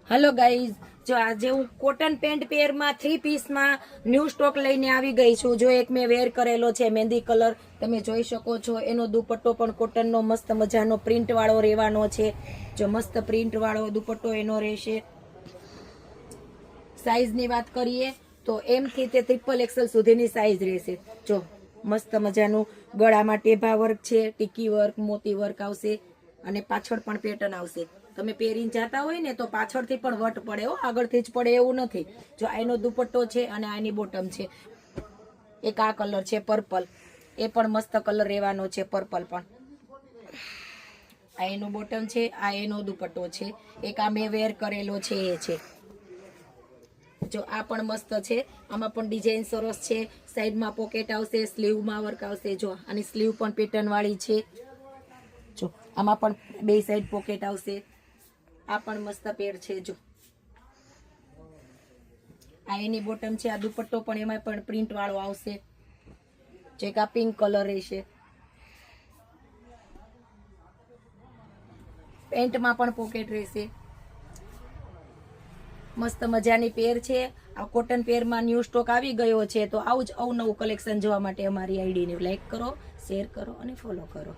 Hello guys, जो आज हूँ कॉटन पेન્ટ पेर में 3 पीस में न्यू स्टॉक लईने आवी गई छूं। जो एक मैं वेर करेलो छे मेहंदी कलर, तमे जोई शको छो। एनो दुपट्टो पण कॉटन नो मस्त मजानो प्रिंट वाळो रहेवानो छे। जो मस्त प्रिंट वाळो दुपट्टो एनो रहेशे। साइज नी बात करिए तो एम थी ते ट्रिपल एक्सल सुधीनी साइज रहेशे। जो मस्त मजानु गळामां टेभा वर्क छे, टीकी वर्क, मोती वर्क आवशे અને પાછળ પણ પેટર્ન આવશે। તમે પહેરીને જાતા હોય ને તો પાછળથી પણ વટ પડે હો, આગળથી જ પડે એવું નથી। જો આનો દુપટ્ટો છે અને આની બોટમ છે। એક આ કલર છે પર્પલ, એ પણ મસ્ત કલર રહેવાનો છે પર્પલ પણ। આ એનો બોટમ છે, આ એનો દુપટ્ટો છે। એક આ મેં વેર કરેલો છે એ છે। જો આ પણ મસ્ત છે, આમાં પણ ડિઝાઇન સરસ છે। સાઈડમાં પોકેટ આવશે, સ્લીવમાં વર્ક આવશે। જો આની સ્લીવ પણ પેટર્ન વાળી છે। જો આમાં પણ બે સાઈડ પોકેટ આવશે। આ પણ મસ્ત પેર છે। જો આ એની બોટમ છે, આ દુપટ્ટો પણ એમાં પણ પ્રિન્ટ વાળો આવશે। જે આ પિંક કલર રહેશે। પેન્ટમાં પણ પોકેટ રહેશે। મસ્ત મજાની પેર છે। આ કોટન પેરમાં ન્યૂ સ્ટોક આવી ગયો છે। તો આવું જ અવનવું કલેક્શન જોવા માટે અમારી આઈડીને લાઈક કરો, શેર કરો અને ફોલો કરો।